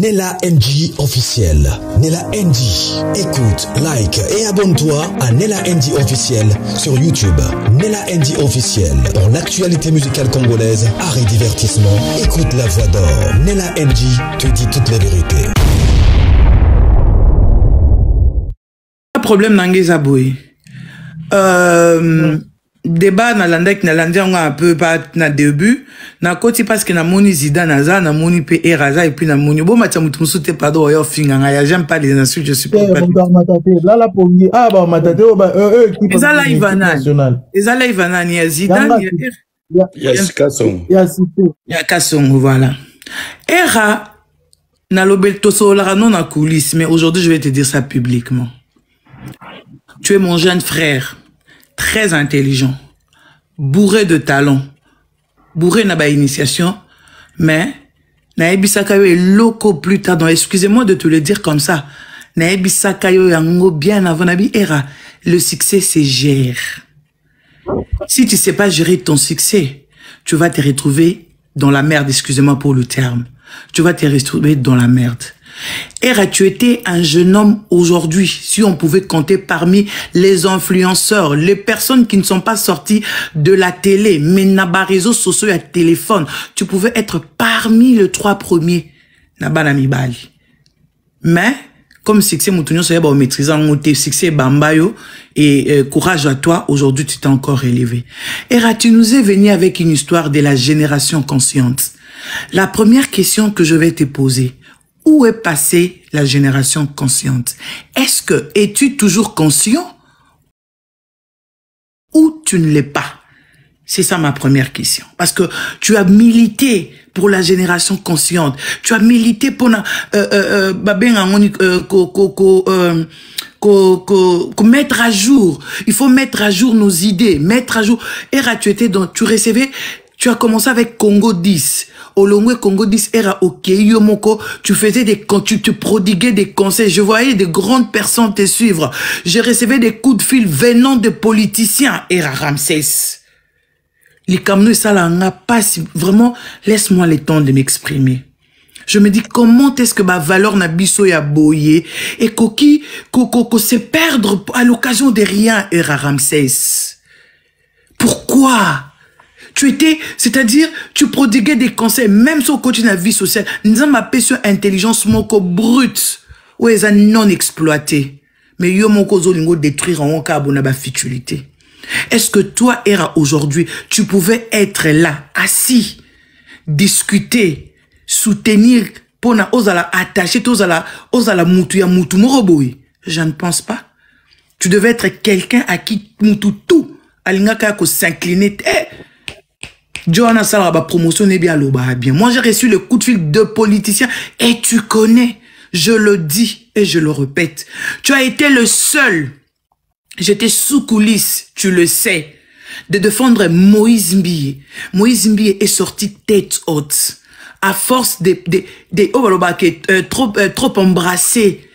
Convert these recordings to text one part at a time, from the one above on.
Nella NG officiel. Nella NG. Écoute, like et abonne-toi à Nella NG officiel sur YouTube. Nella NG officiel. Pour l'actualité musicale congolaise, art et divertissement, écoute la voix d'or. Nella NG te dit toutes les vérités. Problème n'angeza boy. Débat na landek na landé un peu pas na début na koti parce que na moni Zidane naza na moni pe eraza et puis na moni bon match mutu musu te pardon yo finga nga j'aime pas les insultes je suis pas là la premier ah bah matate ils a live national ils a live national ya Zidane ya Kasson ya Kasson voilà era na lobel toso la non na coulisses mais aujourd'hui je vais te dire ça publiquement. Tu es mon jeune frère, très intelligent, bourré de talent, bourré na ba initiation, mais na ebisaka yo loko plus tard. Excusez-moi de te le dire comme ça. Na ebisaka yo yango bien avant nabi era. Le succès c'est gère. Si tu sais pas gérer ton succès, tu vas te retrouver dans la merde. Excusez-moi pour le terme. Tu vas te retrouver dans la merde. Era, tu étais un jeune homme aujourd'hui, si on pouvait compter parmi les influenceurs, les personnes qui ne sont pas sorties de la télé, mais n'aba réseaux sociaux et téléphone, tu pouvais être parmi les 3 premiers. N'aba namibali. Mais, comme succès moutonio soya ba maîtrisant moté succès bambayo et courage à toi, aujourd'hui tu t'es encore élevé. Era, tu nous es venu avec une histoire de la génération consciente. La première question que je vais te poser, où est passée la génération consciente? Est-ce que es-tu toujours conscient ou tu ne l'es pas? C'est ça ma première question. Parce que tu as milité pour la génération consciente. Tu as milité pour mettre à jour. Il faut mettre à jour nos idées, mettre à jour. Era, tu étais dans, tu recevais, tu as commencé avec Congo 10. Olongwe Congo 10 era ok yomoko, tu faisais tu te prodiguais des conseils, je voyais de grandes personnes te suivre, je recevais des coups de fil venant de politiciens, era Ramsès. Les kamno ça là n'a pas vraiment, laisse-moi le temps de m'exprimer. Je me dis comment est-ce que ma valeur na biso ya boye et koki se perdre à l'occasion de rien, era Ramsès. Pourquoi? Tu étais, c'est-à-dire, tu prodiguais des conseils, même sur le côté de la vie sociale. Nous avons appelé sur intelligence moko brute, ou est non exploité. Mais yo moko zolingo détruire en cas de futilité. Est-ce que toi, Era, aujourd'hui, tu pouvais être là, assis, discuter, soutenir, pour na ozala attaché, ozala mutu ya mutu moroboui? Je ne pense pas. Tu devais être quelqu'un à qui mutu tout, alingaka ko s'incliner. Johanna Salaba promotion n'est bien bien. Moi, j'ai reçu le coup de fil de politiciens et tu connais, je le dis et je le répète. Tu as été le seul, j'étais sous coulisses, tu le sais, de défendre Moïse Mbiye. Moïse Mbiye est sorti tête haute. À force trop embrassé.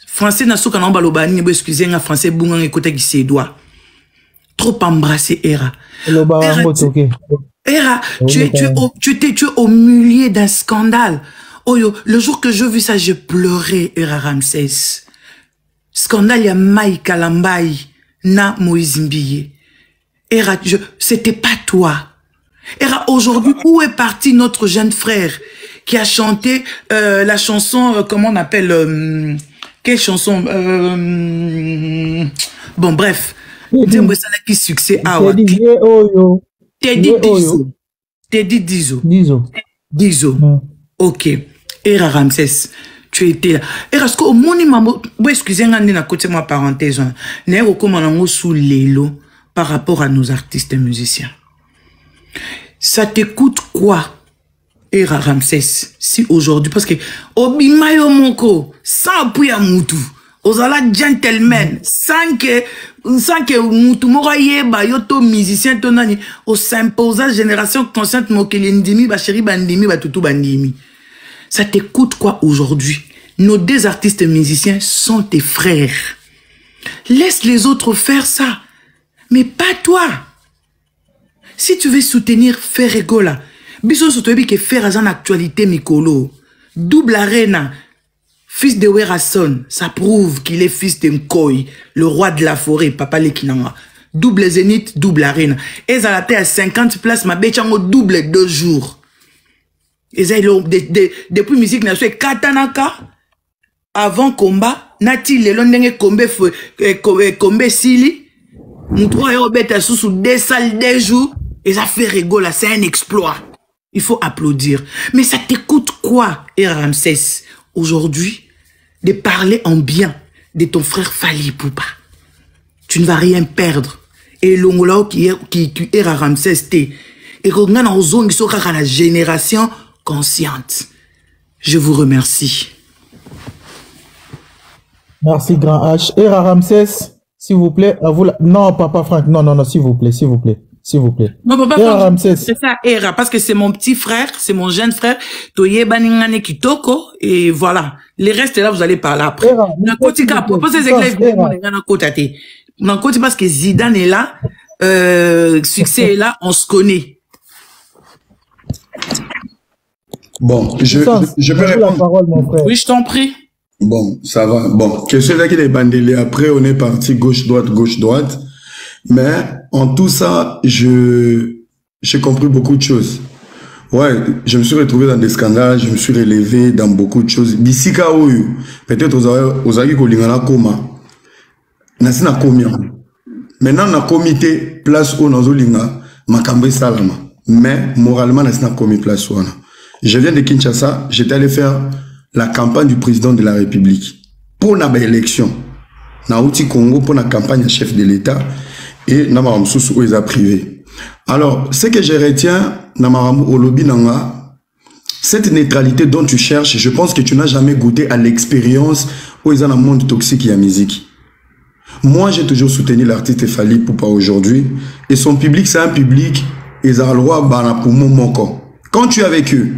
Français n'a pas qu'un balobani, excusez moi français bungang écoute qui ses doigts. Trop embrassé, Era. Era, tu es au milieu d'un scandale. Oh yo, le jour que je vis ça, j'ai pleuré, Era Ramsès. Scandale, ya Mai Kalambai, na Moïse Mbiye. Era, c'était pas toi. Era, aujourd'hui, où est parti notre jeune frère qui a chanté la chanson, comment on appelle, quelle chanson bon, bref. Dis-moi ça qui succès à Teddy Dizo. Ok. Era Ramsès, tu étais là. Era ce que au monument, excusez-moi, na côté moi parenthèse, n'est recommandant sous l'élo par rapport à nos artistes et musiciens. Ça t'écoute quoi, Era Ramsès, si aujourd'hui, parce que Obimayo Moko, sans appui à Moutou, Ozala gentleman, sans que Moutou Moraïeba, yoto musicien, tonani, au symposa génération consciente, mokeli ndimi, bacheri bandimi, batutu bandimi. Ça t'écoute quoi aujourd'hui? Nos 2 artistes musiciens sont tes frères. Laisse les autres faire ça. Mais pas toi. Si tu veux soutenir Ferregola, Bison Sotobi qui fait en actualité Mikolo. Double Arena, fils de Werason, ça prouve qu'il est fils de Nkoy, le roi de la forêt, Papa Lekinanga. Double Zénith, double Arena. Et ça a été à 50 places, ma béchango double 2 jours. Et ça, depuis musique nationale, Katanaka, avant combat, Nati, le lendemain, combat Sili, Moutoua et Robert sous 2 salles 2 jours, et ça fait rigoler, c'est un exploit. Il faut applaudir. Mais ça t'écoute quoi, Ramsès, aujourd'hui, de parler en bien de ton frère Fally Ipupa? Tu ne vas rien perdre. Et l'ongolao qui est Ramsès T. Et qu'on a dans zone qui sont à la génération consciente. Je vous remercie. Merci, grand H. Et Ramsès, s'il vous plaît, à vous la... Non, papa Franck, non, s'il vous plaît, s'il vous plaît. S'il vous plaît. Non, papa Franck, c'est ça, Era, parce que c'est mon petit frère, c'est mon jeune frère, Toye Baningane Kitoko, et voilà. Les restes, là, vous allez parler après. Nakotika, propose ces éclairs, parce que Zidane est là, succès est là, on se connaît. Bon, je peux répondre. La parole, mon frère. Oui, je t'en prie. Bon, ça va. Bon, question là qui est bandélé. Après, on est parti gauche-droite. Mais, en tout ça, j'ai compris beaucoup de choses. Ouais, je me suis retrouvé dans des scandales, je me suis relevé dans beaucoup de choses. D'ici peut-être aux avis kolingana koma. Nasi na combien. Maintenant, na comité place où nous linga makambe salama. Mais, moralement, nasi na commis place où. Je viens de Kinshasa, j'étais allé faire la campagne du président de la République. Pour la élection. Na outi Congo, pour la campagne à chef de l'État. Et na maram sous où ils a privé. Alors, ce que je retiens, na maram olobi nanga, cette neutralité dont tu cherches, je pense que tu n'as jamais goûté à l'expérience où ils ont un monde toxique et à musique. Moi, j'ai toujours soutenu l'artiste Fally Ipupa aujourd'hui. Et son public, c'est un public, ils ont le droit bana pour mon moko. Quand tu es avec eux,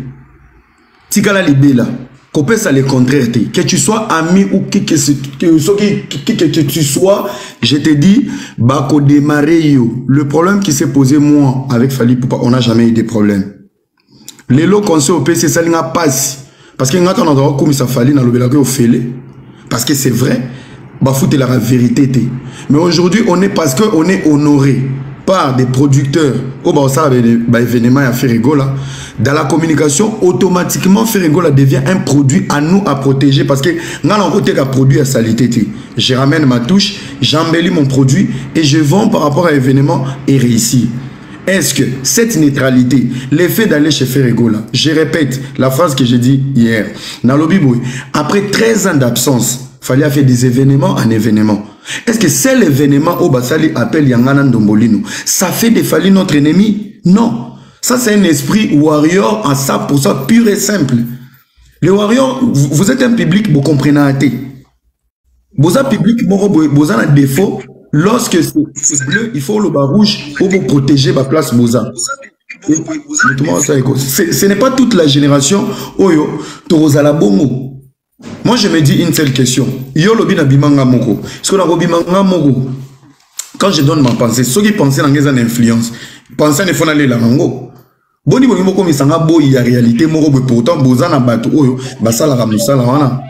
Tikala Libela, qu'on ça les contraire, que tu sois ami ou que tu sois, je te dis, bako démarrer yo. Le problème qui s'est posé moi avec Fally Ipupa, on n'a jamais eu de problème. Les lots qu'on sait au PC, ça n'a pas passe. Parce qu'il y a un endroit comme ça Fally dans le Belagé au Félé. Parce que c'est vrai, bah foutez la vérité. Mais aujourd'hui, on est parce qu'on est honoré par des producteurs. Oh bah ça bah événement à Ferregola. Dans la communication, automatiquement Ferregola devient un produit à nous à protéger parce que nous avons un produit à salité. Je ramène ma touche, j'embellis mon produit et je vends par rapport à l'événement et réussi. Est-ce que cette neutralité, l'effet d'aller chez Ferregola, je répète la phrase que j'ai dit hier, après 13 ans d'absence, Fally a fait des événements en événements. Est-ce que c'est l'événement où Basali appelle Yangana Ndombolino? Ça fait de Fally notre ennemi? Non. Ça, c'est un esprit warrior en 100% pur et simple. Les warriors, vous êtes un public, vous comprenez. Vous êtes un public, vous avez un défaut. Lorsque c'est bleu, il faut le bas rouge pour vous protéger la place Boza. Ce n'est pas toute la génération. Oyo, Torozala Bongo. Moi, je me dis une seule question. Yo lobi na bimanga moko. Est-ce que na bimanga moko? Quand je donne ma pensée, ceux qui pensent dans les influences, pensent ne font aller la mango. Boni boni moko misanga boyi ya réalité moko pourtant boza na bato oyo basala ka musala wana.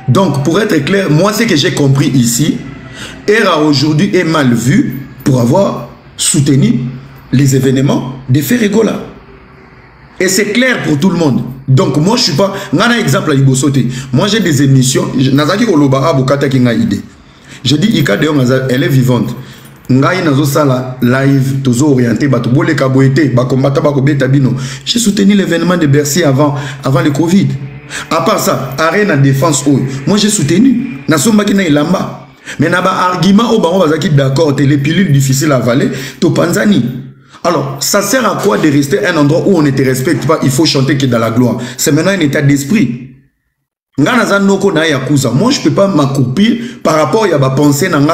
Donc, pour être clair, moi, ce que j'ai compris ici, Era aujourd'hui est mal vu pour avoir soutenu les événements de Ferregola. Et c'est clair pour tout le monde. Donc, moi, je ne suis pas... Un exemple à Ibosote. Moi, j'ai des émissions. Nazaki Oloba Abukata qui a idée. Je dis, Ika Deon, elle est vivante. Ngai nazo sala live, tozo orienté, bato bole kaboete, bakombata bakobeta bino. J'ai soutenu l'événement de Bercy avant le Covid. À part ça, arrêt na défense haut. Moi j'ai soutenu. Nasomba ki na ilamba. Mais na ba argument au bango bazaki d'accord, les pilules difficiles à avaler, to panzani. Alors, ça sert à quoi de rester un endroit où on ne te respecte pas, il faut chanter que dans la gloire. C'est maintenant un état d'esprit. Moi, je ne peux pas m'accroupir par rapport à la pensée. Même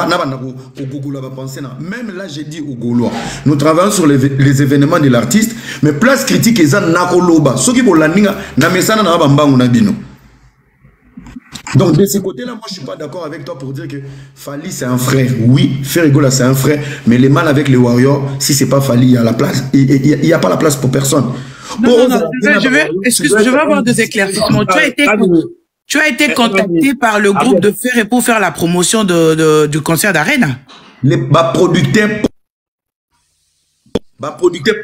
là, j'ai dit au Gaulois, nous travaillons sur les événements de l'artiste, mais place critique est ça. Donc, de ce côté-là, moi, je ne suis pas d'accord avec toi pour dire que Fally, c'est un frère. Oui, Ferregola, c'est un frère, mais le mal avec les Warriors, si ce n'est pas Fally, il y a la place. Il n'y a pas la place pour personne. Non, je vais avoir des éclaircissements. Tu as été contacté par le groupe de Ferré pour faire la promotion du concert d'Arena. Les producteurs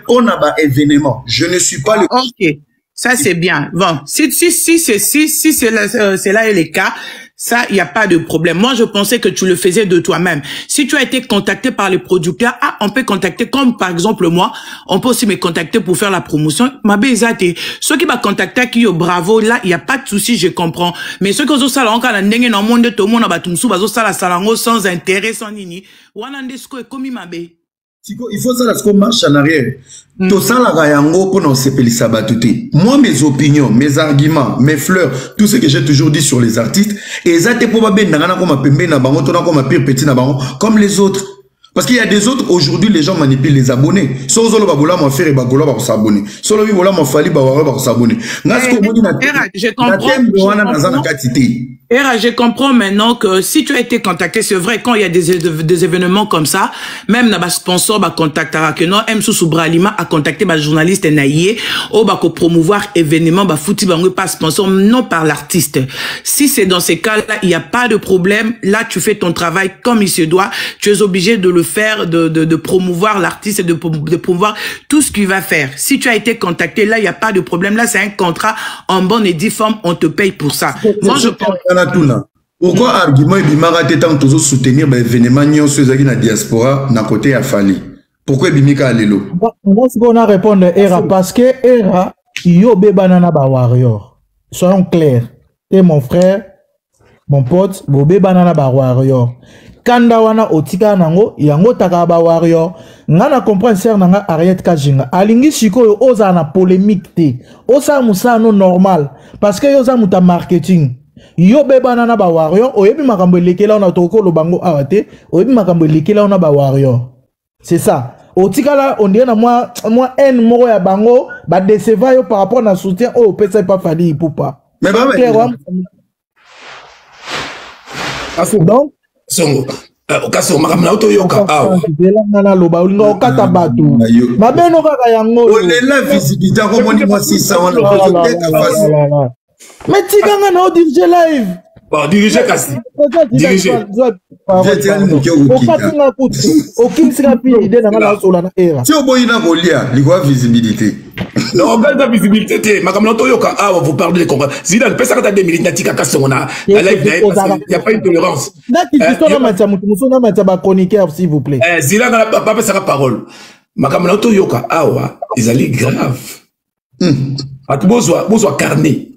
on a un événement. Je ne suis pas le. Ok, ça c'est bien. Bon, si c'est là le cas, ça il n'y a pas de problème. Moi je pensais que tu le faisais de toi-même. Si tu as été contacté par les producteurs, on peut contacter comme par exemple moi, on peut aussi me contacter pour faire la promotion. Ma bézate, ceux qui m'a contacté qui bravo là, il n'y a pas de souci, je comprends. Mais ceux qui ont ça là encore la ndenge dans le monde tout le monde a batumsu bazo ça la salango sans intérêt sans nini. Wanandesko est comme mabé. Il faut ça qu'on marche en arrière. Tout ça, la yango pour nous séparer battuté. Moi, mes opinions, mes arguments, mes fleurs, tout ce que j'ai toujours dit sur les artistes, et ça, t'es pas bien, comme les autres. Parce qu'il y a des autres, aujourd'hui, les gens manipulent les abonnés. Solo babola m'a fait bagola va s'abonner. Solo babola m'a fallu va s'abonner. Je comprends maintenant que si tu as été contacté, c'est vrai, quand il y a des événements comme ça, même na sponsor ba contactera que non, M. Soubralima a contacté ba journaliste naïe, ou ba ko promouvoir événement, ba fouti bango pas sponsor, non par l'artiste. Si c'est dans ces cas-là, il n'y a pas de problème. Là, tu fais ton travail comme il se doit. Tu es obligé de le faire, de promouvoir l'artiste et de promouvoir tout ce qu'il va faire. Si tu as été contacté, là, il n'y a pas de problème. Là, c'est un contrat en bonne et due forme. On te paye pour ça. Moi, je pense... Pourquoi argument Bimara t'étant toujours soutenir l'événement Nyon Suzagi na diaspora na côté à Fali? Pourquoi Bimika Alelo? Moi, ce qu'on a répondu Era parce que Era, Yobe Banana ba Warrior. Soyons clairs. T'es mon frère, mon pote, Bobe Banana ba Warrior. Kanda wana otika nango, yango taka ba Warrior. Ngana comprendre ser nanga Ariette Kajinga. Alingi sikoyo oza na polémique te. Osa musa no normal. Parce que yoza muta marketing. Yo beba nana ba Warrior, oyebi makambo lekela ona toko lo bango awate, oyebi makambo lekela ona ba Warrior. C'est ça. Otikala on dirait na moi en moko ya bango ba décevoir yo par rapport na soutien au pesa pas fali poupa. Mais ba donc songo okaso makamna auto yoka awa nana loba ulinga okata batu mabeno kaka yango on la visibilité comme on dit moi 600 on le mais tiganga na dirige live. Bon, diriger kasi. Diriger. Aucune sera plus idée dans la sola na era. Si on boit na kolia, il y a visibilité. Non, pas de visibilité. Makamna to yoka awa vous parlez de comprendre. Zidane pesa kata 2 minutes natika kasona. La live il y a pas une tolérance. Nati kisona matcha mutu na matcha ba chroniqueur s'il vous plaît. Zidane pas pesa ka parole. Makamna to yoka awa, ils allaient grave. Atubozwa carnet.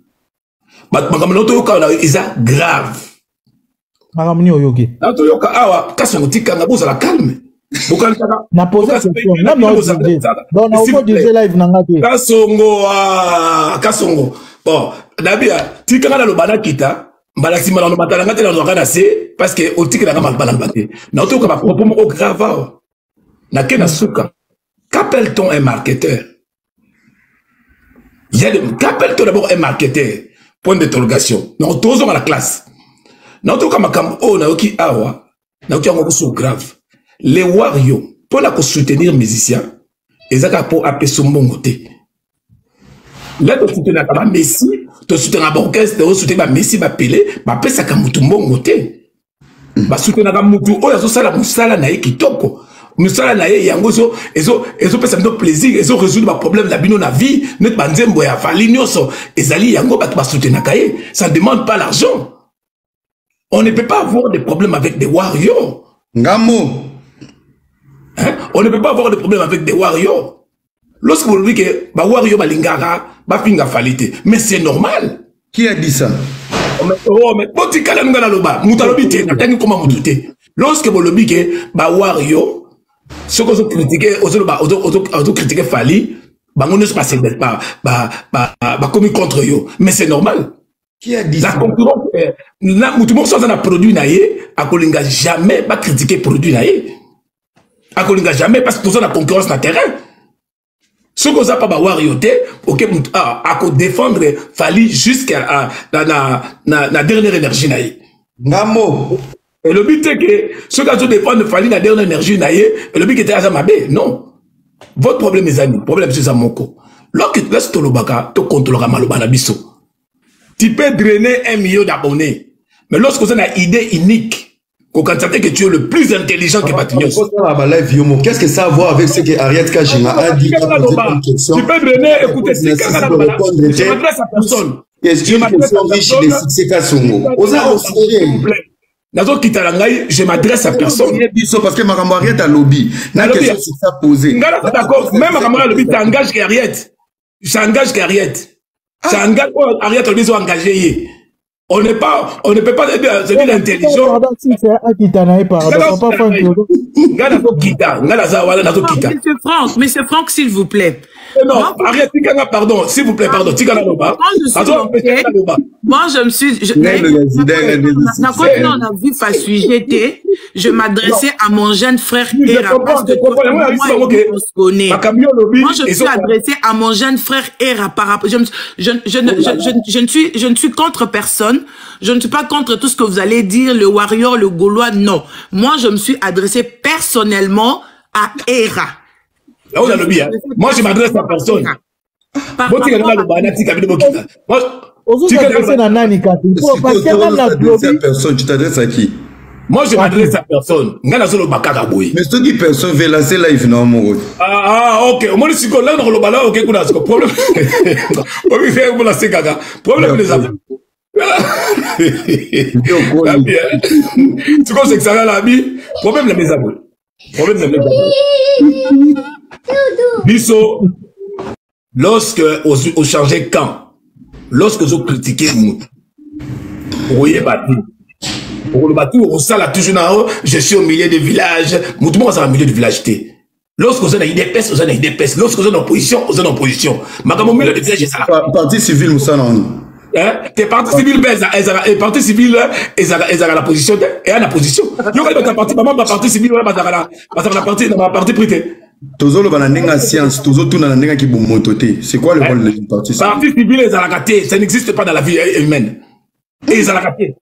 Makamna to yoka ils a grave. Makamni oyoki. To yoka awa kasongo tikanga boza la calme. Na poser question. Na no DJ. Donc na au DJ live nanga te. Kasongo. Bon, dabia tikanga na lobana kita, mbala simala no matalanga te na lokana se parce que o tikanga ka mabala mbate. Na to yoka ba propos mo grave. Na kena suka. Qu'appelle-t-on un marketeur? Qu'appelle-t-on d'abord un marketeur? Point d'interrogation. Non, tous à la classe. Non, tout comme oh, naoki awa, naoki ango so grave. Les Wario, pour la soutenir musiciens, ils ont pour appeler son bon côté. Là, tu soutiens la Messi, tu soutiens la orchestre, tu soutiens la Messi, va peler, va appeler ça comme tout bon côté. Va soutenir la moutou, oh, yazo sala musala na kitoko. Musala na yango so, ezo pesa mdo plaisir, ezo résoudre ma problème la bino na vie, net banzembo ya fali nyoso, ezali yango ba soutenir kaye, ça ne demande pas l'argent. On ne peut pas avoir des problèmes avec des Wario. Ngamo. Hein? On ne peut pas avoir des problèmes avec des Wario. Lorsque vous dites que ba Wario ba lingara, ba finga falite, mais c'est normal. Qui a dit ça? Oh mais poti kala ngana loba, mutalobi te, na tangi comment mutute. Lorsque vous le dites que ba Wario ceux qui ont critiqué, ont critiqué Fali, on ne se passe pas commis contre eux. Mais c'est normal. Qui a dit la ça? Concurrence, là, tout le monde a produit naïe, à Kolinga jamais pas critiquer produit naïe. À Kolinga jamais parce que tout ça la concurrence na terrain. Ceux qui n'ont pas warioté, ok, à défendre Fali jusqu'à la dernière énergie naïe. Ngamo. Et le but est que ceux qui ont défendu Fali la dernière énergie naïe, et le but était à Zamabé. Non. Votre problème, mes amis, problème c'est Zamoko. Lorsque Tolobaka, tu contrôleras Maloba Nabiso. Tu peux drainer 1 million d'abonnés. Mais lorsque tu as une idée unique, qu'on constate que tu es le plus intelligent que Patignos. Qu'est-ce que ça a à voir avec ce que Ariette Kajima a dit? Tu peux drainer, écoutez, c'est quand je m'adresse à personne. Je m'adresse à je m'adresse à personne. Parce que Marambo Ariette a lobby. D'accord, même Marambo lobby, t'engages qu'Ariette. J'engage qu'Ariette. J'engage Ariette, on est engagé. On ne peut pas c'est l'intelligent. Monsieur Franck, s'il vous plaît. Non, Ariette, pardon, s'il vous plaît, pardon, moi, je me suis... on a vu facilité, je m'adressais à mon jeune frère Hera, parce que moi, on se connaît. Moi, je me suis adressé à mon jeune frère Hera par rapport... Je ne suis contre personne. Je ne suis pas contre tout ce que vous allez dire, le warrior, le gaulois, non. Moi, je me suis adressé personnellement à Hera. Moi, je m'adresse à personne. Tu t'adresses à qui? Moi, je m'adresse à personne. Mais ce qui personne veut lancer live, non, mon gars. Ok. Moi, je suis là, dans le bala, ok, problème. Problème des affaires. Tu connais que ça va la vie? Problème de mes amis. Bisso, lorsque on changeait camp, lorsque vous critiquez nous, vous voyez bâti. Pour le bâti, on s'en a toujours là, je suis au milieu des villages, tout le monde est au milieu du village. Lorsque vous avez des pestes, vous avez des pestes. Lorsque vous êtes en opposition, vous êtes en opposition. Ma gamme au milieu des villages, c'est ça. Parti civil, Moussa, non. T'es parti civil, parti civil, ils ont la position, et à la position. Yo, quand tu parti, maman, ma parti civil, ma parti prité. Toujours le bananenga science, toujours tout dans la nenga qui bon mototé. C'est quoi le rôle de parti civil? Parti civil, ils ont la gâté. Ça n'existe pas dans la vie humaine. Et ils ont la gâté.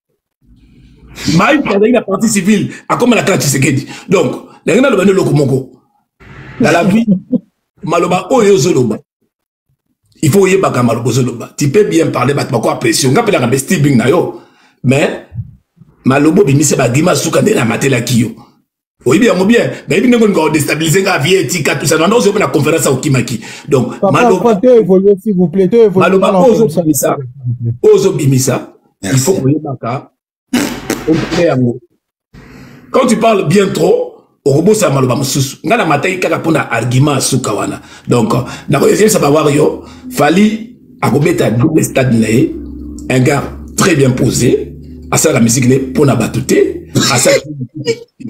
Maï, pendant la partie civile, à comme la carte Tshisekedi. Donc, les gens le lokomoko. Dans la vie, maloba oyo zoloba. Il faut y avoir maloba zoloba. Tu peux bien parler, mais tu peux pas pression. On appelle la stibing na yo. Mais malobo bimise ba gima suka de la matela kiyo. Oui bien, bien. Mais il faut nous déstabiliser la vie éthique tout ça. Non, on a la conférence au Kimaki. Donc maloba s'il vous plaît, maloba ozo bimisa. Il faut que vous quand tu parles bien trop, au robot ça maloba mususu. Ngana matai kaka pona argument suka wana. Donc na ko ça va voir yo, fali akobeta double stade nae, un gars très bien posé, à ça la musique n'est pona batouté, à ça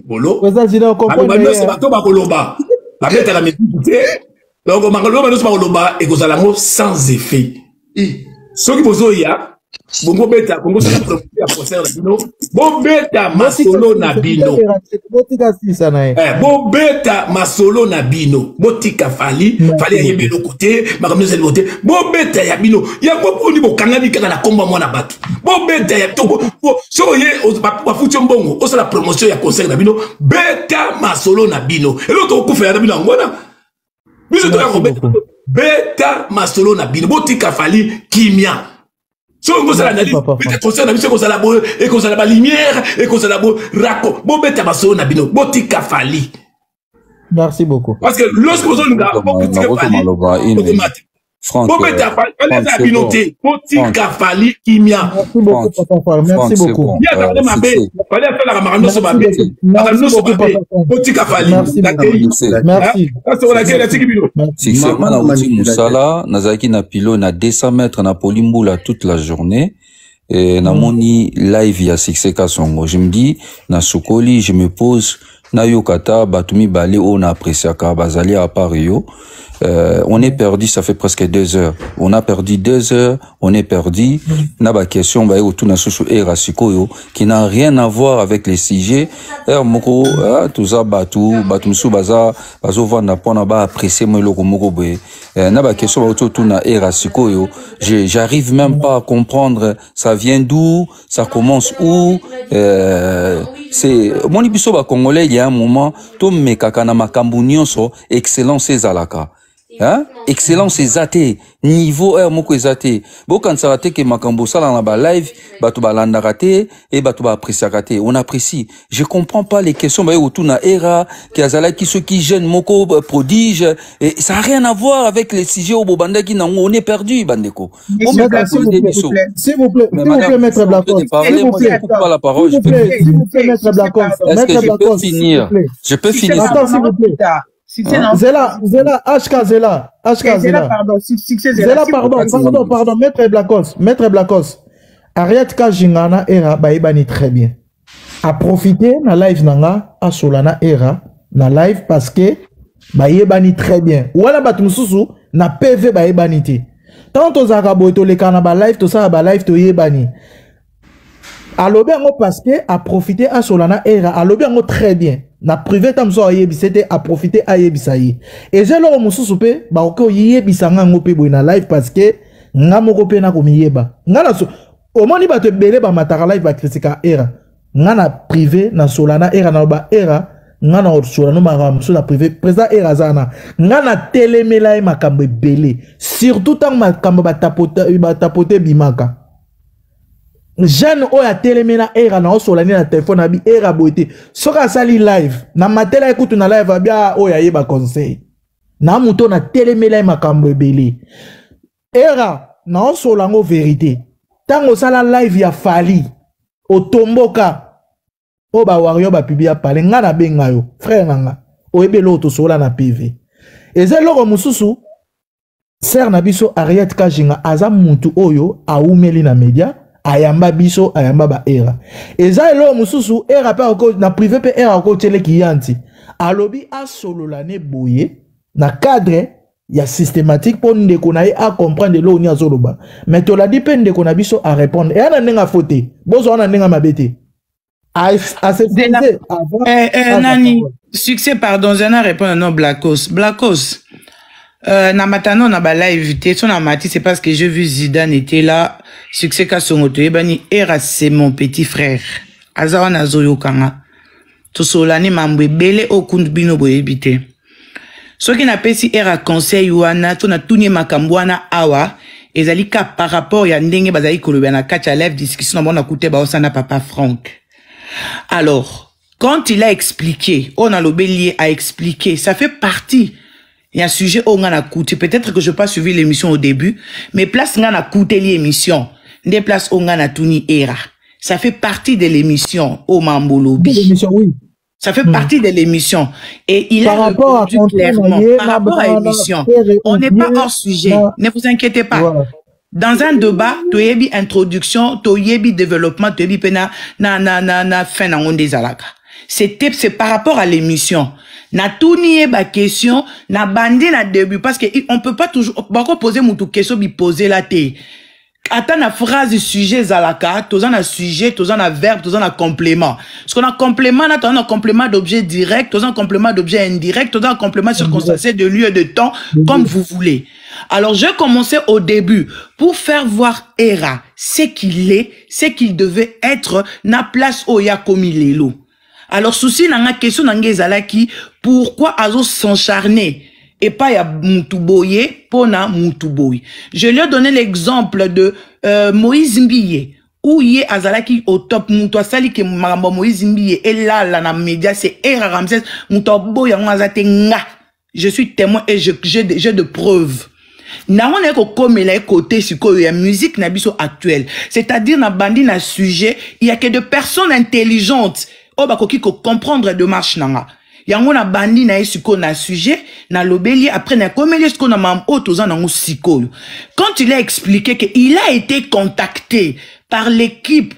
polo. C'est bateau ba koloba. La bête la musique donc mangaloba no sa koloba et kozala sans effet. Ce qui bozo ya bongo beta bongo ça la concert la bino bon beta masolo na bino bon beta masolo na bino botika fali yebe le côté makamno zeli côté bon beta ya bino ya ko ni bokanga bikana na komba mwana batu bon beta ya to so ye ba futi mbongo o la promotion ya concert na bino beta masolo na bino et l'autre ko faire na bino ngona biso to ya beta masolo na bino botika fali kimia. Si on a l'analyse, peut-être qu'on a la bonne, et qu'on a la lumière, et qu'on a la bonne raccord. Bon, bête à ma soeur, Nabino, botika fali. Merci beaucoup. Parce que lorsque vous avez une automatique. Bon, bête à fali, botika fali, kimia. Merci beaucoup, papa. Merci beaucoup. Botika fali. Merci. Si c'est mal à Moussala, Nazaki na pilo na 200 mètres na Polimbula toute la journée. Et na moni live ya Succès Kasongo. Je me dis, na Sokoli, je me pose, na Yokata, Batumi Bale, on a apprécié à Bazali à Paris. On est perdu, ça fait presque 2 heures. On a perdu 2 heures, on est perdu. Na ba question, ba autour na soso Erasiko, qui n'a rien à voir avec les sujets. Moko, tout ça, Batumsu, Baza, Bazo Vanda, Pona, ba apprécier, moi, loko, moko, na ba question, ba autour na Erasiko, j'arrive même pas à comprendre, ça vient d'où, ça commence où, c'est, mon ibiso ba congolais, il y a un moment, to me kakana makambu nyonso, excellence ezalaka. Hein? Excellence ezate, niveau air moko ezate. Bo quand ça rate que makambo sala na ba live, bato ba landa rate et bato ba apprécier rate. On apprécie. Je comprends pas les questions ba autour na era qui azala qui ceux qui jeune moko prodige et ça a rien à voir avec les sujets au bobanda qui on est perdu bandeko. S'il vous plaît, maître Blacos. S'il vous plaît, pas la parole. S'il vous plaît, maître Blacos. Est-ce que je peux finir? Je peux finir. Attends, s'il vous plaît. Zela, HK Zela, pardon, Maître Blacos. Ariette Kajingana era baibani très bien. A profiter na live nanga a solana era na live parce que baibani très bien. Wala batumususu na PV baibani te. Tant aux arabos to le kanaba live to ça ba live to yebani. Alobi ngo parce que a profiter a solana era alobi ngo très bien. Na privé tamso ayebi c'était à profiter ayebi ça y. Et j'ai le mususu pe ba ko yebi sanga ngo pe boina live parce que nga moko pe na ko miyeba. Nga na so au moni ba te belé ba matara live ba critica era. Nga na privé na solana era na ba era nga na solana ma so na privé président era zana. Nga na telemela e makambo belé. Surtout tant makambo ba tapoter bimaka. Jeune oya telemena era na osolani na téléphone abi era boité soka sali live na matela écoute na live abia oya yeba conseil na muto na telemela makambo ebele era na osolango vérité tango sala live ya fali otomboka o ba wario ba publia pale nga na benga yo frère nanga oyebelo to sola na PV ezelo mususu ser na biso Ariette Kajinga aza mutu oyo aumeli na media ayamba biso ayamba ba era eza elo mususu era pa ko na privé pe era ko tele kiyanti alobi a solo la ne boye na cadre ya systématique pour ndeko na a comprendre lo ni azoloba mais to la dit pe ndeko na biso a répondre et ana nenga faute bozo ana nenga mabete a se disait avant nani succès pardon zana répondre non Blacos na matano na ba live te son amati c'est parce que j'ai vu Zidane était là succès ka songoto ebani era c'est mon petit frère azawa na zoyo kanga to solani mambwe bele okundu bino boyebite soki na pesi era conseil wana to na tunie makambwana awa ezali ka par rapport ya ndenge bazali koloba na kacha live discussion na kute ba osana papa Franck. Alors quand il a expliqué on a l'obélier a expliqué ça fait partie. Il y a un sujet où on a coûté. Peut-être que je n'ai pas suivi l'émission au début, mais place on a coûté l'émission. Des places où on a tourné era. Ça fait partie de l'émission au Mambolobi. L'émission, oui. Ça fait partie de l'émission. Et il a répondu clairement. Par rapport à l'émission, on n'est pas hors sujet. Ne vous inquiétez pas. Voilà. Dans un débat, tu as une introduction, tu as un développement, tu as na fin na onde zalaka. C'est par rapport à l'émission. Na tout nié ba question, na bandé na début, parce que on peut pas toujours, poser mon question, bi poser la té. Attends la phrase du sujet zalaka, tozan na sujet, tozan na verbe, tozan na complément. Parce qu'on a complément, là, tozan na complément d'objet direct, tozan complément d'objet indirect, tozan complément circonstancié de lieu et de temps, comme vous voulez. Alors, je commençais au début pour faire voir Era, ce qu'il devait être, na place oya comme il est là. Alors, souci n'a question n'angezalaki, pourquoi azo s'encharner et pas ya Moutuboye, pona Moutuboye. Je lui ai donné l'exemple de Moïse Mbiye, où y est azalaki au top Moutou sali que Moïse Mbiye et là na média c'est Era Ramsès Moutoboye ngazate nga. Je suis témoin et j'ai de preuves. Na on est comme il est côté sur la musique na biso actuelle, c'est-à-dire na bandi na sujet, il y a que de personnes intelligentes. Oh bah qui comprendre de marche nanga. Yango na bandi na esiko na sujet na lobeli après na komélie ce qu'on a mam autoza na siko. Quand il a expliqué que il a été contacté par l'équipe,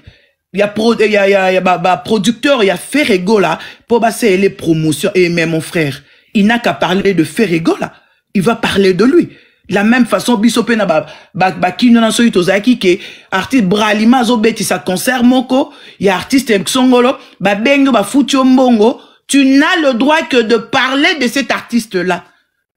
il y a producteur, il y a Ferrego là pour passer les promotions et même mon frère, il n'a qu'à parler de Ferrego là, il va parler de lui. De la même façon, bisope na kino na soyi tozaki ke artiste Bralima zo beti sa concert moko, il y a artiste Msongolo, bengo futio mbongo, tu n'as le droit que de parler de cet artiste là.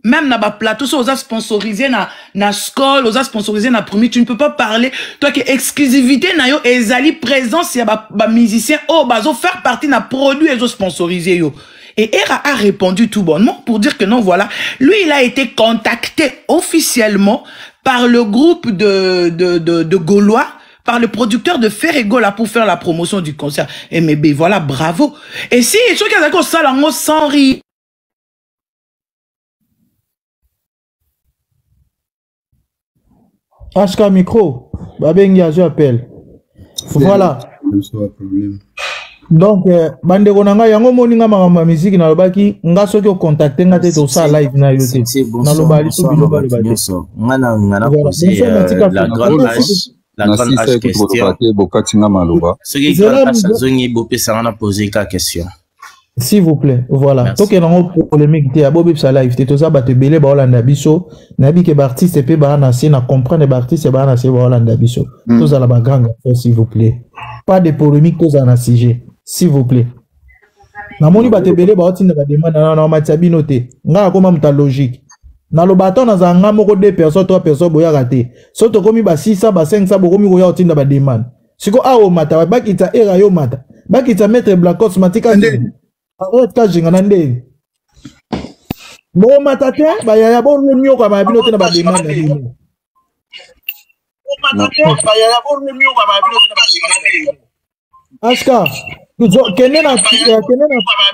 Même na plateau so oza sponsorisé na Skol, oza sponsorisé na Premier, tu ne peux pas parler toi que exclusivité na yo ezali présence ya ba musicien oh bazo faire partie na produit ezo sponsorisé yo. Et Era a répondu tout bonnement pour dire que non, voilà. Lui, il a été contacté officiellement par le groupe de Gaulois, par le producteur de Ferregola pour faire la promotion du concert. Et mais ben voilà, bravo. Et si, ceux qui ont d'accord ça, là, sans rire. HK micro, Babengia, je appelle. Voilà. Donc, bandeko nanga yango moninga makamba musique na lobaki nga soki o contacter nga te to sa live na yote. Na lobali to biloba lobaki. Ngana poser la grande H question. Ce qui est grande H zongi bopé ça ngana poser ka question. S'il vous plaît, voilà. Donc, il y a une polémique qui a beau sa live. C'est tout ça, te belé, ba Hollande biso. Nabi que l'artiste peut ba nasi, na comprendre l'artiste ba nasi ba Hollande biso. Tout ça la baganga, s'il vous plaît. Pas de polémique, tout ça na sujet. S'il vous plaît. Na moni ba te belé ba otinda ba demande na matiabi noté. Nga koma mta logique. Na lo baton na zanga moko 2 personnes, 3 personnes boya raté. Soto komi ba 600 ba 500 bokomi ko ya otinda ba demande. Siko a o mata ba kita era yo mata. Ba kita mettre Blackos matika. Arrête ka jinga nande. Mo matate ba ya bon mio kwa mabino tena ba demande. Mo matate ba ya bon mio kwa mabino tena ba demande. Aska, kenena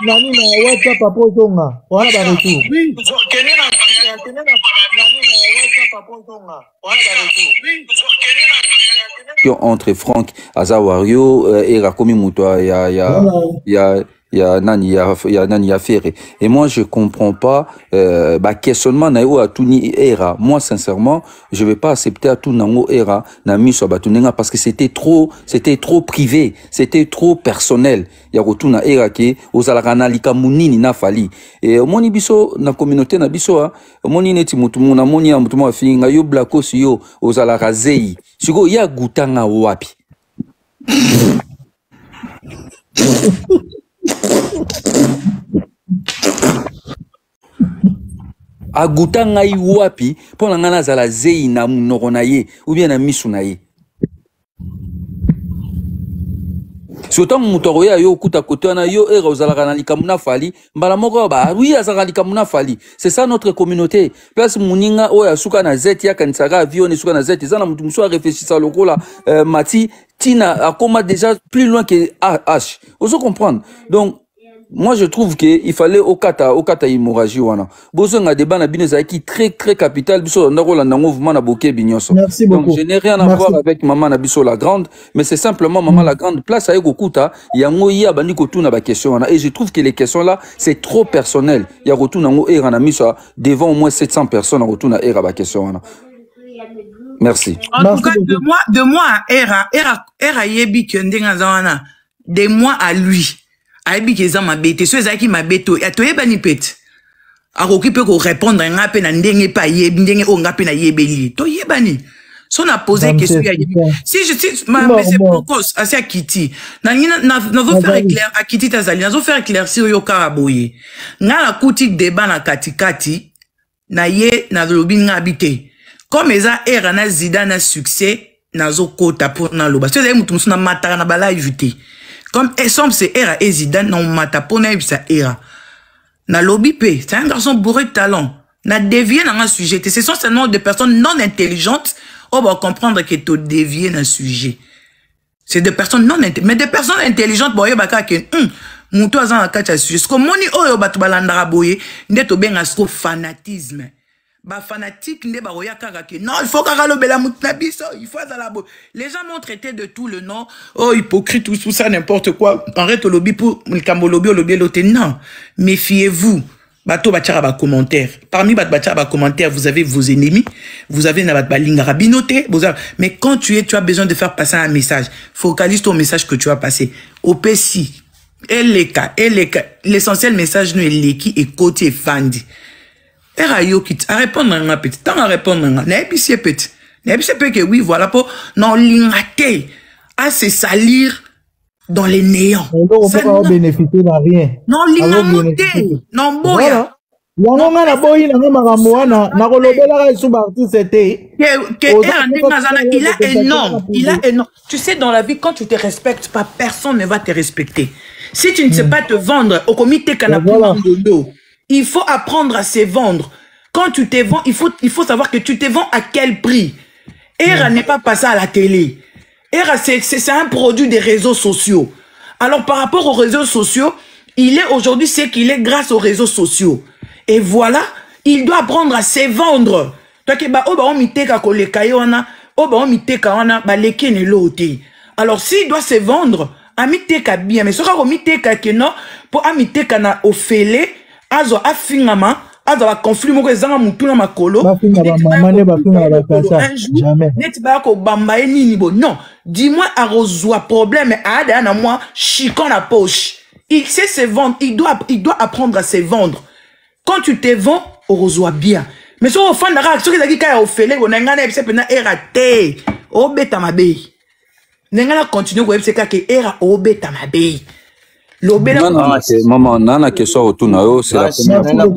nani na WhatsApp apo zonga. Wana ba retour. Oui. Kenena nani na WhatsApp apo zonga. Wana ba retour. Entre Franck Azawario et Rakomi Mutoa, il y a Nani Ferré. Et moi, je comprends pas, questionnement na yo atuni era. Moi, sincèrement, je vais pas accepter atuni nango era na miso batunenga parce que c'était trop privé, c'était trop personnel. Ya rotuna era ke ozalaka na likamunini na fali. Et moni biso na communauté na biso moni neti mutumu na moni ya mutumu afinga yo Blackos yo ozalaka zei. Siko ya gutanga wapi. Aguta ngai wapi pona ngana zala zei na munoko na ye ou bien na misu na ye. Soto mutoro ya yo kuta kote na yo era ozalaka na likamuna fali mbala moko ba oui azalaka likamuna fali. C'est ça notre communauté. Place muninga oya suka na zeti ya kanisaka avion suka na zeti zana mutu muso a réfléchir lokola mati tina akoma déjà plus loin que H. Vous comprendre. Donc moi je trouve que il fallait au kata hémorragie wana. Bozo nga débat na bineza qui très capital biso ndakola na mouvement na boké binyoso. Donc je n'ai rien à voir avec maman na biso la grande, mais c'est simplement maman la grande place avec okuta yango ya bandi ko tuna ba question wana et je trouve que les questions là c'est trop personnel. Ya rotuna ngo era na miso devant au moins 700 personnes rotuna era ba question wana. Merci. En tout cas de moi à era yebi kendenga zawana de moi à lui. Aibi keza mabete so ezaki mabeto atoyeba ni pete akoki pe ko répondre nga pe na ndenge pa yebi ndenge o nga pe na yebeli to yebani so na poser question ya yebi si je suis mais c'est pourquoi asia Kitty na veut faire éclair à Kitty tazali na veut faire éclaircir yo karaboye nga la kuti débat na katikati na ye na lobi nga habité comme eza era na zida na succès na zo kota pour na loba so ezali mutu musu na matara na bala invité. Comme exemple, c'est Era et Zidane, non mata pona ça Era. Na lobby P, c'est un garçon bourré de talent. Na dévié dans un sujet. Ce sont seulement des personnes non intelligentes. On va comprendre que tu dévié dans un sujet. C'est des personnes non intelligentes. Mais des personnes intelligentes, bon, y'a que, moutou azan a kacha sujet. Ce que moni oyo batu balandara boye, ndeto ben asko fanatisme. Ba fanatique ne ba roya kaka ke non il faut kaka lo bela mutna biso il faut za la bo les gens m'ont traité de tout le nom oh hypocrite tout ça n'importe quoi arrête le lobby pour le camolobi lobby lote non méfiez-vous bato bachara ba commentaire parmi bat bachara ba commentaire vous avez vos ennemis vous avez na bat linga rabinoté mais quand tu as besoin de faire passer un message focalise ton message que tu vas passer au PC l'essentiel message nous est l'équipe et côté fandi. Era yo kit a répondre à petit temps à répondre à n'ébissé petit que oui voilà pour non lingaté à se salir dans les néants ça ne bénéficier de rien non lingaté non boya yango nga na boyi na makambo wana na kolobela ka sous artiste té il a énorme tu sais dans la vie quand tu te respectes pas personne ne va te respecter Si tu ne sais pas te vendre, au comité Kanapumangolo, il faut apprendre à se vendre. Quand tu te vends, il faut savoir que tu te vends à quel prix. ERA n'est pas passé à la télé. ERA, c'est un produit des réseaux sociaux. Alors, par rapport aux réseaux sociaux, il est aujourd'hui ce qu'il est grâce aux réseaux sociaux. Et voilà, il doit apprendre à se vendre. Alors, s'il doit se vendre, amiteka bien, mais ce sera amiteka que non, pour amiteka na ofele, azo afingama, azo a conflit mo ezanga mutuna makolo. Un jour, net ba ko bamba nini bo. Non, dis-moi à rezoa problème a da na moi chicon la poche. Il sait se vendre, il doit apprendre à se vendre. Quand tu te vends, on reçoit bien. Mais si on fait une réaction, on a dit qu'on fait les on a gagné, c'est pendant raté. Oh bêta ma bé. N'engana continue web c'est que era oh bêta ma bé. Maman, nana question autour na yo, c'est la première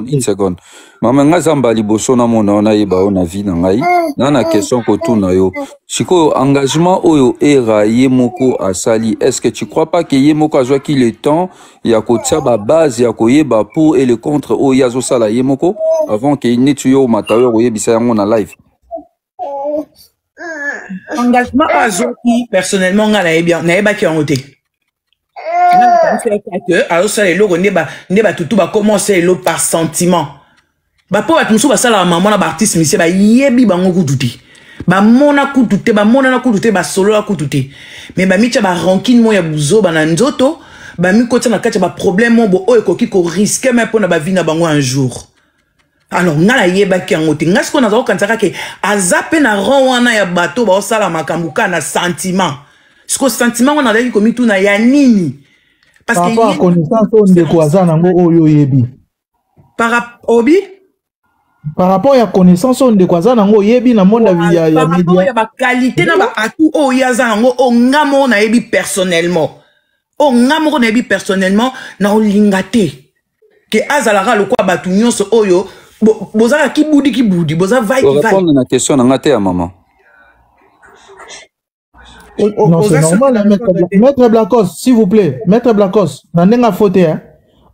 une seconde. Maman ngazamba liboso na mona ona yeba ona vie na ngai. Nana question autour na yo. Siko engagement oyo era yemoko asali. Est-ce que tu crois pas que yemoko azwa ki le temps ya ko tia ba base ya ko yeba pour et le contre o yazo sala yemoko avant que netuyo matayo ko yebisa yango na live? Engagement à Zoki, personnellement, n'a pas qui en ôté. Alors, ça, tout va commencer par sentiment. Bah, pour être monsieur, ça, la maman, la artiste, monsieur, bah, yebi, bah, on douté. Bah, mon a coup douté, bah, mon a coup douté, bah, solo a coup douté. Mais, bah, micha, bah, rancune, moi, ya bouzo, bah, nanzoto, bah, mi côté, na kacha, bah, problème, mon, bo, oh, et koki, ko risque, mais, pour na, bah, vie, na, bah, un jour. Alors, nga la yeba ki angote. Nga sko na zao kansaka ke azape na ron wana ya bato ba osala makambuka na sentiment. Sko sentiment wana dali komi tu na ya nini? Parce que par connaissance on de quoi ça nango oyo yebi. Par rapport à connaissance on de quoi ça nango yebi na monde ya média. Par rapport ya ba qualité na ba atu o yaza nango o ngamo na yebi personnellement. O ngamo na yebi personnellement na olingate. Que azalara le quoi batu nyonso oyo Boza ki boudi, boza vai qui vai. Répondre à la question à maman. Non, c'est normal, Maître Blacos, s'il vous plaît. Maître Blacos, n'a faute, hein.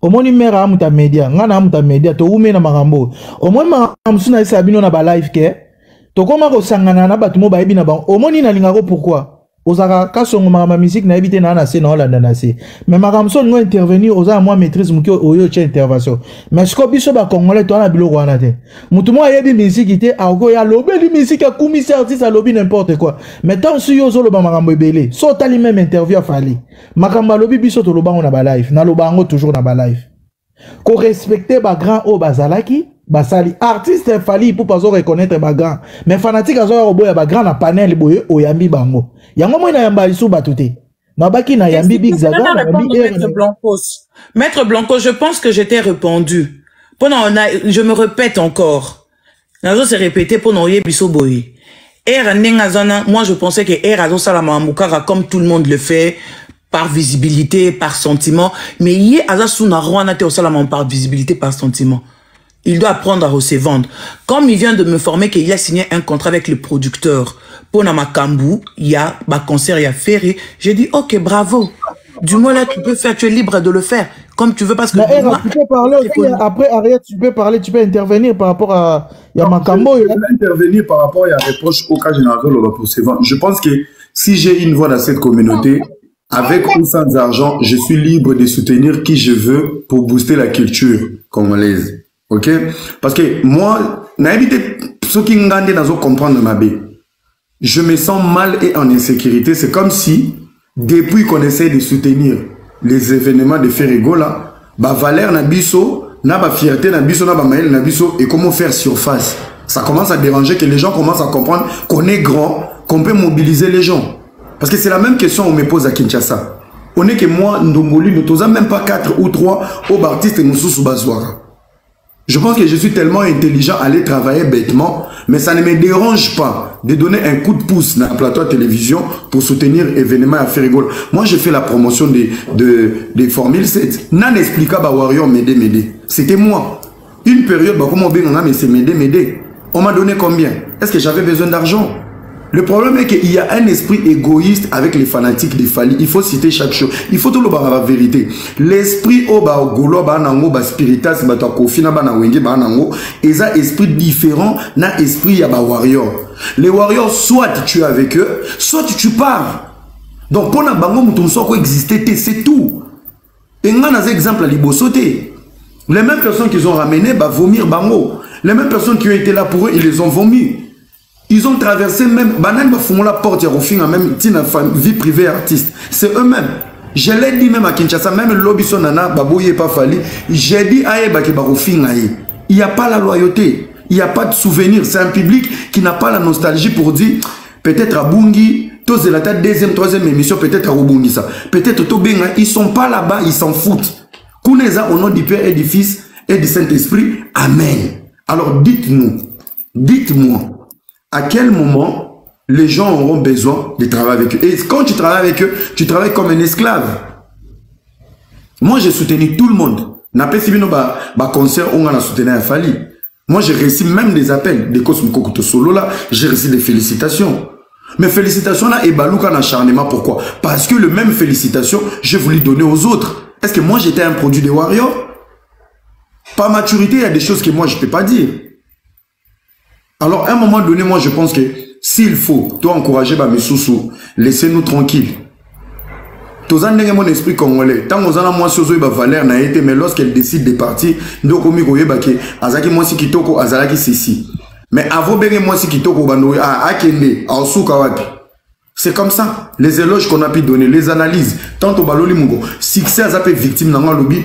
Au moins, il mère à muta média, ngana muta média, to oume na marambo. Au moins, ma sabino na ba live ke. To koma ko sangana na batumo ba ebi na ba. Au moins, na lingaro pourquoi? Osaka kasongo ma musique na ebité na se na Hollande na se. Mais ma ramson ngo intervenir oza moi maîtrise muki oyo cha intervention. Mais ce ko biso ba congolais to na biloko wana te. Mutu mo yebi musique te ago ya lobeli musique akumi artiste alobi n'importe quoi. Mais tant si yo zo loba makambo ebele, so tali même interview afali. Makambo lobi biso to loba na ba live, na loba ngo toujours na ba live. Ko respecter ba grand o bazalaki. Basali artiste fali pour pas reconnaître ba grand mais fanatique azo oboya ba grand na panel boye oyambi bango yango mo na yamba isu batute na baki na yambi big zaga Maître Blanco, je pense que j'étais répondu pendant je me répète encore nazo se répéter pendant yebiso boye era nengazana moi je pensais que era azo salama mukara comme tout le monde le fait par visibilité par sentiment mais ye azasu na rwana te salama par visibilité par sentiment. Il doit apprendre à se vendre. Comme il vient de me former qu'il a signé un contrat avec le producteur pour Namakambu, il y a un concert, il y a Ferré. J'ai dit, ok, bravo. Du moins là, tu peux faire, tu es libre de le faire. Comme tu veux, parce que... Moi, tu peux parler aussi, après, Ariette, tu peux parler, tu peux intervenir par rapport à Yamakambo. Je peux intervenir par rapport à la reproche au cas général pour se vendre. Je pense que si j'ai une voix dans cette communauté, avec ou sans argent, je suis libre de soutenir qui je veux pour booster la culture congolaise. Ok? Parce que moi, ceux qui n'ont comprendre ma bé. Je me sens mal et en insécurité. C'est comme si, depuis qu'on essaie de soutenir les événements de Ferrigo là, bah valeur nabiso, na ba fierté nabiso, na ba maël nabiso, et comment faire surface. Ça commence à déranger que les gens commencent à comprendre qu'on est grand, qu'on peut mobiliser les gens. Parce que c'est la même question qu'on me pose à Kinshasa. On est que moi, Ndongoli, nous n'avons même pas 4 ou 3 au artistes et Moussou Soubazouara. Je pense que je suis tellement intelligent à aller travailler bêtement, mais ça ne me dérange pas de donner un coup de pouce dans le plateau de télévision pour soutenir l'événement à Ferrigol. Moi, j'ai fait la promotion des Formule 7. Nan expliqua bah Warrior m'aider. C'était moi. Une période, bah comment on a mais c'est m'aider. On m'a donné combien? Est-ce que j'avais besoin d'argent? Le problème est qu'il y a un esprit égoïste avec les fanatiques des Fali. Il faut citer chaque chose. Il faut tout le voir la vérité. L'esprit au ba golo ba nango ba spiritas ba to kofina ba na wenge ba nango, eza esprit différent na esprit ya ba warrior. Les warriors, soit tu es avec eux, soit tu pars. Donc pour na bango mutum so ko exister, c'est tout. Et on a un exemple à Libosoté. Les mêmes personnes qu'ils ont ramenées, bah vomir bango. Les mêmes personnes qui ont été là pour eux, ils les ont vomi. Ils ont traversé même, banane ba font la porte, ils ont même vie privée artiste. C'est eux-mêmes. Je l'ai dit même à Kinshasa, même lobby sonana, babouye pas fali. J'ai dit aïe ba ke barofing aïe. Il n'y a pas la loyauté, il n'y a pas de souvenir. C'est un public qui n'a pas la nostalgie pour dire peut-être à Bungi, tous de la tête deuxième, troisième émission, peut-être à Rubungi ça. Peut-être au Benga, ils sont pas là-bas, ils s'en foutent. Kouneza au nom du Père et du Fils et du Saint-Esprit. Amen. Alors dites-moi, à quel moment les gens auront besoin de travailler avec eux. Et quand tu travailles avec eux, tu travailles comme un esclave. Moi, j'ai soutenu tout le monde. N'a pas suivi nos concerts, on a soutenu à Fali. Moi, j'ai reçu même des appels de Cosmo Solo là, j'ai reçu des félicitations. Mais félicitations là, et Balouka en acharnement, pourquoi? Parce que le même félicitations, je voulais donner aux autres. Est-ce que moi, j'étais un produit des Warriors? Par maturité, il y a des choses que moi, je ne peux pas dire. Alors, à un moment donné, moi, je pense que s'il faut, toi, encourager mes sous-sous, laissez-nous tranquilles. Tous en mon esprit congolais. Tant qu'on a moi sozo ba valeur n'a été, mais lorsqu'elle décide de partir, donc on m'y ba ke azaki moi si kitoko azalaki ceci. Mais avant benge moi si kitoko bando a akende a suka wapi. C'est comme ça. Les éloges qu'on a pu donner, les analyses. Tant au baloli mungo, succès a été victime dans le lobby.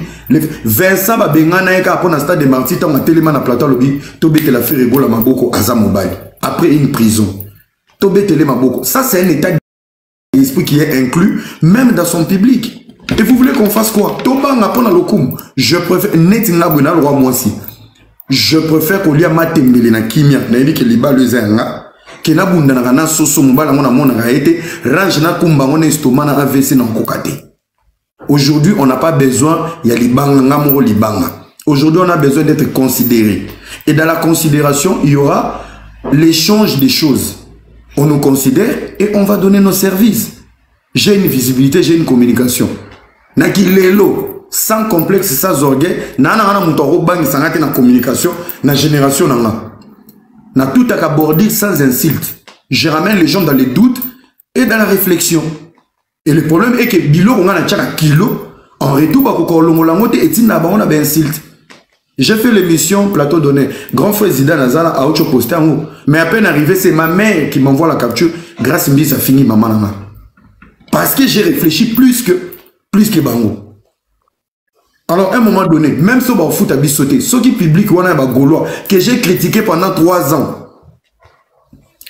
Vincent ba bengana eka après un stade de martyr tant à téléman à plateau lobby, tobé que la fait rigola maboko aza mobile. Après une prison. Tobé télé maboko. Ça c'est un état d'esprit qui est inclus même dans son public. Et vous voulez qu'on fasse quoi? Toba n'a pas dans le coup. Je préfère net na buna le roi moi aussi. Je préfère qu'on lia matembele na kimia na yeli ke liba le zenga. Kena bunda na kana soso mobala mona mona a été range na kumba mona estomac na AVC na kokate. Aujourd'hui, on n'a pas besoin il y a libanga ngamoro libanga. Aujourd'hui, on a besoin d'être considéré. Et dans la considération, il y aura l'échange des choses. On nous considère et on va donner nos services. J'ai une visibilité, j'ai une communication. Naki lelo sans complexe, sans orgueil, nana mutoro bangi sangate na communication, na génération nanga. Na tout à aborder sans insulte. Je ramène les gens dans les doutes et dans la réflexion. Et le problème est que bilo on a tchaka kilo en retour ba ko longolango te etina ba on a ben insulte. J'ai fait l'émission Plateau Donné. Grand frère Zidane Azala a autre posté en haut. Mais à peine arrivé, c'est ma mère qui m'envoie la capture. Grâce à lui, ça finit maman nana. Parce que j'ai réfléchi plus que Bango. Alors, à un moment donné, même si on fout à bissoter, ceux qui publient on a un Gaulois que j'ai critiqué pendant 3 ans,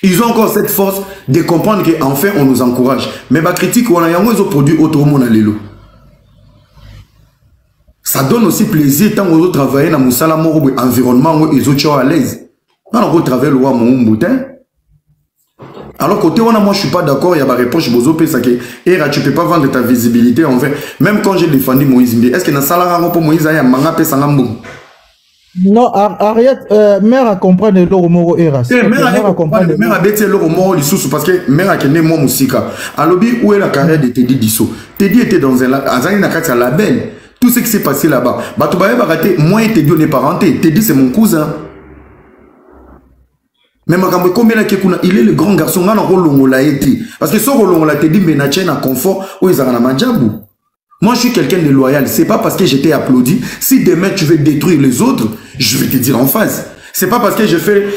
ils ont encore cette force de comprendre qu'enfin on nous encourage. Mais ma critique, on a ils ont produit autrement dans les lots. Ça donne aussi plaisir tant qu'on travaille dans mon environnement où ils sont à l'aise. Quand on travaille le roi mon boutin. Alors côté moi je suis pas d'accord, il y a ma réponse bozo ça que era tu peux pas vendre ta visibilité en fait. Même quand j'ai défendu Moïse Mbé, est-ce que na sala pour Moïse aya manga pe sangambou? Non, Ariette, mère a compris le moro era. Mère a compris le moro lisusu parce que mère a kené moi musika. Alobi où est la carrière de Teddy Disso? Teddy était dans un azali na kati label. Tout ce qui s'est passé là-bas. Batoubaye va rater. Moi et Teddy on est parenté. Teddy c'est mon cousin. Mais combien il est le grand garçon. Parce que ce Rolongo l'a Teddy Menachen a confort où ils ont un mandjabou. Moi je suis quelqu'un de loyal. C'est pas parce que j'étais applaudi. Si demain tu veux détruire les autres, je vais te dire en face. C'est pas parce que je fais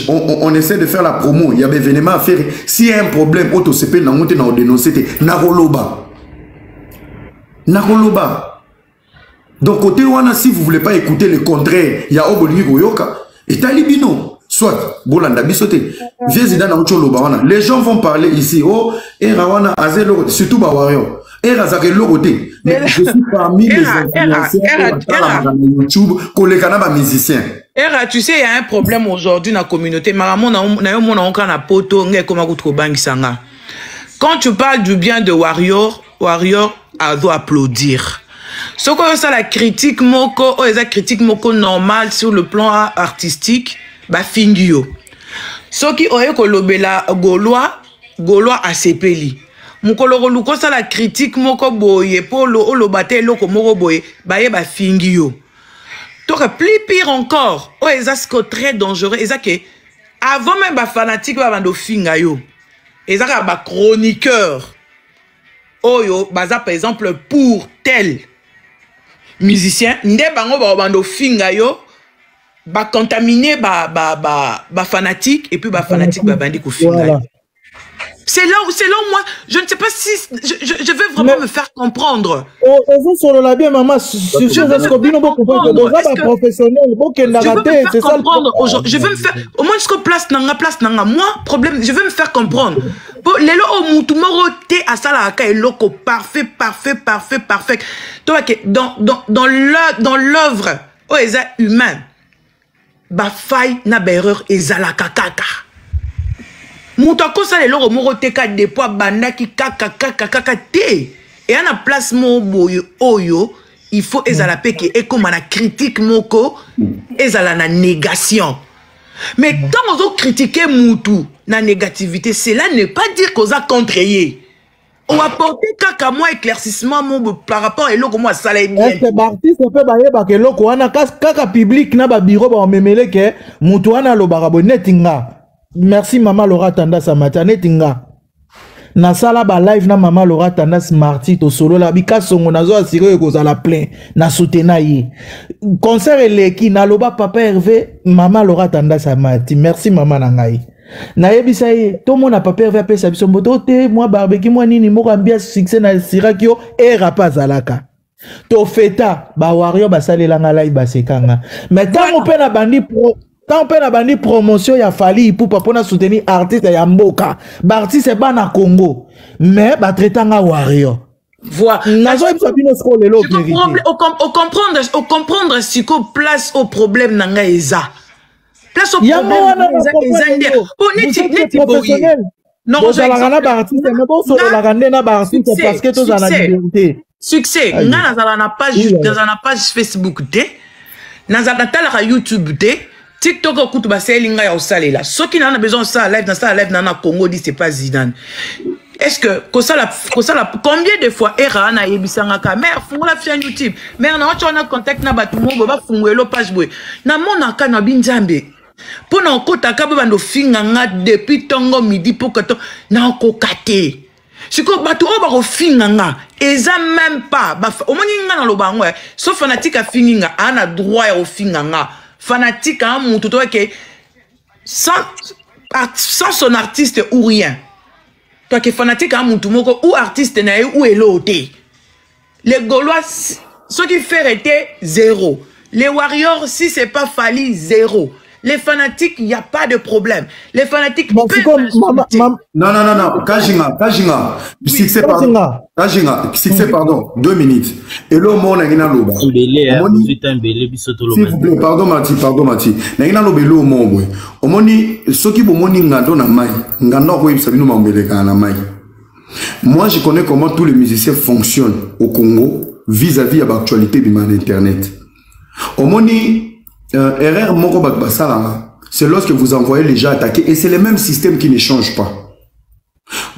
on essaie de faire la promo. Il y a des événements à faire. S'il y a un problème, auto CP n'a monté dans dénoncer. Naroloba. Naroloba. Donc côté wana si vous voulez pas écouter le contraire, il y a Oboligi Goyoka et Talibino. Soit Bolanda Bisoté. Les gens vont parler ici. Oh, Erawana Azelo, surtout Bawario. Erazake Loroté. Mais je suis parmi les influenceurs YouTube, collègues musiciens. Era, tu sais, il y a un problème aujourd'hui dans la communauté. Quand tu parles du bien de Warrior a doit applaudir. Ce que ça la critique moko, la critique moko normale sur le plan artistique, bah fingio. soki oye kolobela Gaulois asepeli mukolo luko sa la critique moko boye polo olobate loko moko boye baye ba fingi yo. Donc plus pire encore, c'est très dangereux, que avant même ba fanatique ba bando finga yo. Ezaka ba chroniqueur. Oyo baza par exemple pour tel musicien, nde bango ba bando finga yo ba contaminer ba fanatique et puis ba fanatique ba bandi ko finga yo. C'est là où moi, je ne sais pas si je veux vraiment me faire comprendre. Je veux me faire, au moins jusqu'au place nanga, moi, problème, je veux me faire comprendre. Les lots au moutoumoro te à salaka et loco parfait. Dans l'œuvre, oh, ils sont humains. Ba faille na berreur et zalaka kaka. Moutako sa lelo moko teka de poids bandaki kaka te et à la place mo boyo oyo il faut ezala peke et comme na critique moko ezala na négation mais quand on critiquer moutou na négativité cela ne pas dire qu'on a contré on va porter kaka moi éclaircissement mon par rapport à l'autre moi ça l'a bien est-ce que artiste peut bailler ba ke loko wana kaka public na ba bureau ba memele ke moutou wana lo barabonetinga. Merci Maman Laura Tandas à matane tinga. Na sala ba live na Maman Laura Tandas marti to solo la bika songo nazo assuré ko za la plein na soutena yi. Concert eleki na loba papa Hervé Maman Laura Tandas à mati. Merci Maman nangai. Na yebisa yi to mona papa Hervé apesa biso mboto te moi barbecue moi nini mo ambia succès na sirakio e rapaz alaka. To feta ba wario ba salela nga live ba sekanga. Mais tant on peut na bandi pro tant on a bandi promotion ya fali pour soutenir artiste ya mboka. Ba artiste ba na Congo. Mais ba traitanga warrior. Voilà. Au comprendre si qu'on place au problème nanga eza. Place au problème nanga eza. Non, succès. Nga dans la page Facebook de. Dans la YouTube de. TikTok au kutu basa elinga ya osale là. Ceux qui n'en a besoin de ça live dans ça live dans Congo dit c'est pas Zidane. Est-ce que combien de fois era na yebisanga ka mère fungola fia YouTube. Mère na on a contact na batu mo ba funguelo page boy. Na mona ka na binzambe. Pona okota ka bando finga nga depuis tongo midi pour que na kokate. Siko batu o ba ko finga nga eza même pas au moins nga na lobango sauf fanatique a finga ana droit ya finga nga. Fanatique à un moutou que sans son artiste ou rien. Toi qui es fanatique à un moutou ou artiste ou l'autre. Les Gaulois, ce qui fait était zéro. Les Warriors, si c'est pas Fali, zéro. Les fanatiques, il n'y a pas de problème. Les fanatiques bon, non. Kajinga. Succès, pardon. 2 minutes. Et là, on a une loba. S'il vous plaît, pardon, Mati. N'a loba lo mo boy. Omoni, soki bomoni ngando na mai. Ngando ko ibsabino mambeleka na mai. Moi, je connais comment tous les musiciens fonctionnent au Congo vis-à-vis de l'actualité de Internet. Omoni, erreur moko bakbasala, c'est lorsque vous envoyez les gens attaquer et c'est le même système qui ne change pas.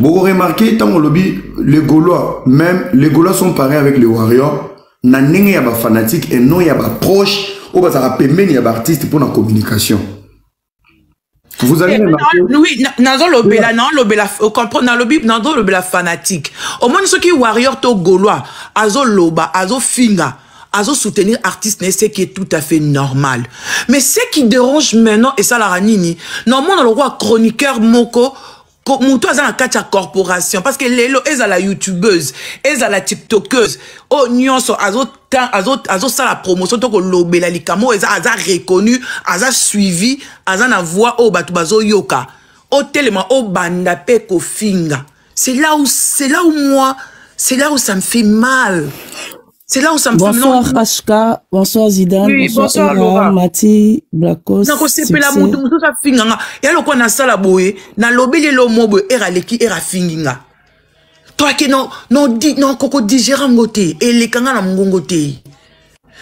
Vous remarquez, tant lobby, les Gaulois, même les Gaulois sont pareils avec les Warriors. Na nenge ya ba fanatique et non ya ba proche ou ba ça permet ya ba artiste pour la communication. Vous allez oui, nazo lobela, non lobela, comprendre na lobby, nazo lobela fanatique. Au moins ceux qui Warrior to Gaulois, azo loba, azo finga. Azo soutenir artiste, c'est qui est tout à fait normal. Mais ce qui dérange maintenant, et ça la ranini, normalement, on a le roi chroniqueur moko, moutou a la corporation, parce que les lots, elles a la youtubeuse, elles a la tiktokeuse, oh, nyonso, azo ça la promotion, toko lobé la likamo, elles a reconnu, elles a suivi, elles a voix, oh, batubazo yoka, oh, tellement, oh, bandape ko finga. C'est là où moi, c'est là où ça me fait mal. C'est là où ça me fait bonsoir HK, bonsoir Zidane, oui, bonsoir Laura, Mati, Blacos. Na ko sepela mutu sa finganga. Ya loko na sala boye, na lobeli lo mobo era leki era finginga. Toi que non koko digéra ngote et les kanga na ngongote.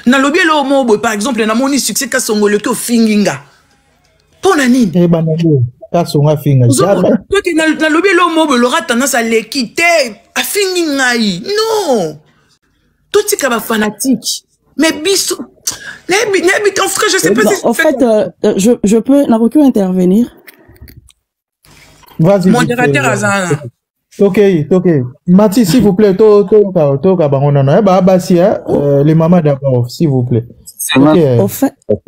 Na lobeli lo mobo par exemple na moni succès ka songolo ke finginga. Pona nini? kasonga finga jamais. Toi qui na lobby l'homme l'aura tendance à l'équiter, à finir ngai. Non. Tout ce qui est fanatique. Mais biso, ton frère, je sais pas si en fait, je peux, n'a aucun intervenir. Vas-y. Modérateur Azana. Ok. Mati, s'il vous plaît, les mamans d'abord, s'il vous plaît. En fait, ok,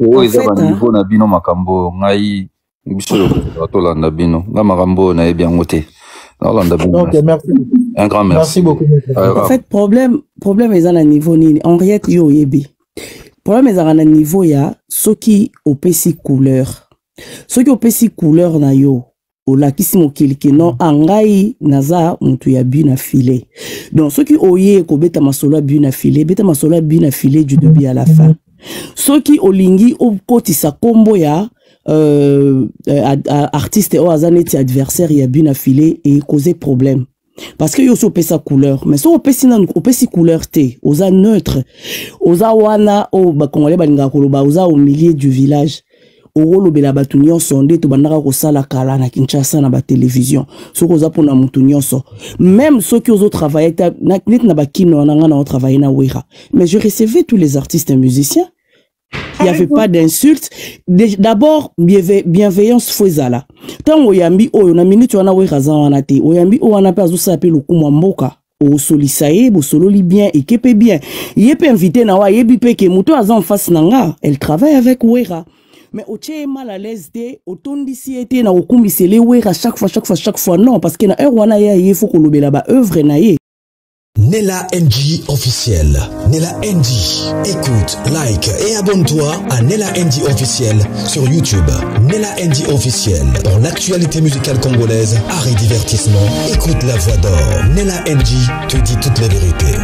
merci. Un grand merci. Merci beaucoup. En fait, problème est à un niveau ni Henriette yo yebi. Problème est à un niveau ya ceux qui opesi couleur. Ceux qui opesi couleur na yo. Ola kisi mokiliki non angai naza mutu ya bina filé. Donc ceux qui oye ko beta masolo bina filé du début à la fin. Ceux qui olingi o kotisa kombo ya artiste o azaneti adversaire ya bina filé et causer problème. Parce que yo so pesa couleur, mais so opesi couleur te, oza neutre, oza wana o ba congolais balinga koloba oza au milieu du village. Oro bela batu nyonso nde to bandaka ko sala kala na Kinshasa na ba télévision soko za pona mutu nyonso même ceux qui ozo travailler na net na bakino na ngana o travailler na wera mais je recevais tous les artistes et musiciens, il y avait pas d'insultes. D'abord bienveillance fozala tant oyambi oyo na minute wana wera za wana te oyambi o wana pa zo sape lokumu mboka o solisaye bo sololi bien et kepe bien yepe invité na wa yebi pe ke muto aza en face nanga elle travaille avec wera. Mais au tché mal à l'aise de autant d'ici était na okumi c'est les wera chaque fois non parce que na wana ya il faut que l'obéla ba œuvre na ye. Nella NG officiel. Nella NG. Écoute, like et abonne-toi à Nella NG officiel sur YouTube. Nella NG officiel. Pour l'actualité musicale congolaise, art et divertissement, écoute la voix d'or. Nella NG te dit toutes les vérités.